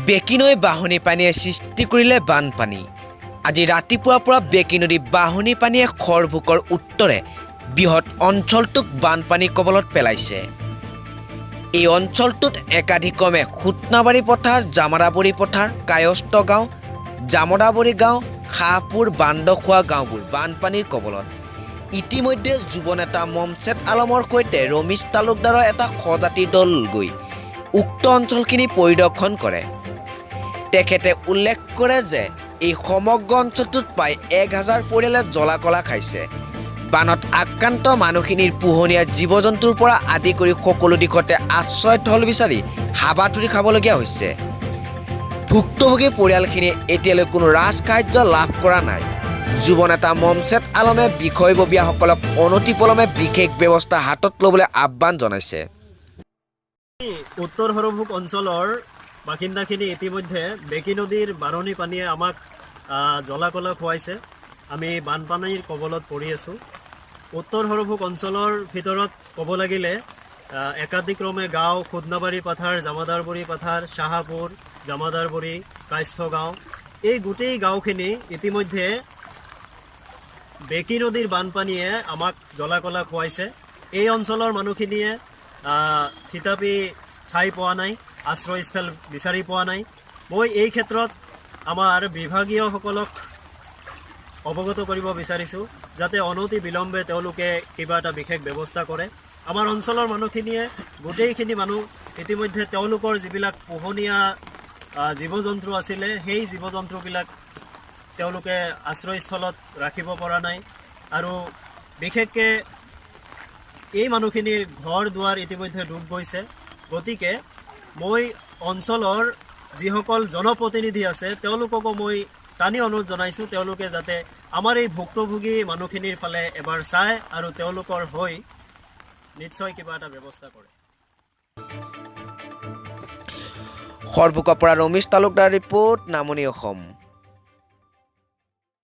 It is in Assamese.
বেকী নৈ বাঢ়নী পানীয়ে সৃষ্টি কৰিলে বানপানী। আজি ৰাতিপুৱাৰ পৰা বেকী নদী বাঢ়নী পানীয়ে খৰভোকৰ উত্তৰে বৃহৎ অঞ্চলটোক বানপানীৰ কবলত পেলাইছে। এই অঞ্চলটোত একাধিক্ৰমে সুতনাবাৰী পথাৰ, জামাদাবৰী পথাৰ, কায়স্থ গাঁও, জামদাবৰী গাঁও, শাহপুৰ, বান্দখোৱা গাঁওবোৰ বানপানীৰ কবলত। ইতিমধ্যে যুৱ নেতা মমছেদ আলমৰ সৈতে ৰমেশ তালুকদাৰৰ এটা সজাতি দল গৈ উক্ত অঞ্চলখিনি পৰিদৰ্শন কৰে। তেখেতে উল্লেখ কৰে যে এই সমগ্ৰ অঞ্চলটোত প্ৰায় 1000 পৰিয়ালে জ্বলা-কলা খাইছে। বানত আক্ৰান্ত মানুহখিনিৰ পোহনীয়া জীৱ-জন্তুৰ পৰা আদি কৰি সকলো দিশতে আশ্ৰয়স্থল বিচাৰি হাবাথুৰি খাবলগীয়া হৈছে। ভুক্তভোগী পৰিয়ালখিনিয়ে এতিয়ালৈ কোনো ৰাজসাহায্য লাভ কৰা নাই। যুৱ নেতা মমছেদ আলমে বিষয়ববীয়াসকলক অনতিপলমে বিশেষ ব্যৱস্থা হাতত ল'বলৈ আহ্বান জনাইছে। উত্তৰ সৰভোগ অঞ্চলৰ বাসিন্দাখিনি ইতিমধ্যে বেকী নদীৰ বাঢ়নী পানীয়ে আমাক জ্বলা-কলা খুৱাইছে। আমি বানপানীৰ কবলত পৰি আছোঁ। উত্তৰ সৰভোগ অঞ্চলৰ ভিতৰত ক'ব লাগিলে একাধিক্ৰমে গাঁও সুতনাবাৰী পথাৰ, জামাদাৰবৰী পথাৰ, শাহাপুৰ, জামাদাৰবৰী, কায়স্থ গাঁও, এই গোটেই গাঁওখিনি ইতিমধ্যে বেকী নদীৰ বানপানীয়ে আমাক জ্বলা-কলা খুৱাইছে। এই অঞ্চলৰ মানুহখিনিয়ে থিতাপি ঠাই পোৱা নাই, আশ্ৰয়স্থল বিচাৰি পোৱা নাই। মই এই ক্ষেত্ৰত আমাৰ বিভাগীয়সকলক অৱগত কৰিব বিচাৰিছোঁ যাতে অনতি বিলম্বে তেওঁলোকে কিবা এটা বিশেষ ব্যৱস্থা কৰে। আমাৰ অঞ্চলৰ মানুহখিনিয়ে গোটেইখিনি মানুহ ইতিমধ্যে তেওঁলোকৰ যিবিলাক পোহনীয়া জীৱ-জন্তু আছিলে সেই জীৱ-জন্তুবিলাক তেওঁলোকে আশ্ৰয়স্থলত ৰাখিব পৰা নাই। আৰু বিশেষকৈ এই মানুহখিনিৰ ঘৰ দুৱাৰ ইতিমধ্যে ডুব গৈছে। গতিকে মই অঞ্চলৰ যিসকল জনপ্ৰতিনিধি আছে তেওঁলোককো মই টানি অনুৰোধ জনাইছোঁ তেওঁলোকে যাতে আমাৰ এই ভুক্তভোগী মানুহখিনিৰ ফালে এবাৰ চায় আৰু তেওঁলোকৰ হৈ নিশ্চয় কিবা এটা ব্যৱস্থা কৰে। সৰভোগৰ পৰা ৰমেশ তালুকদাৰ ৰিপৰ্ট, নামনি অসম।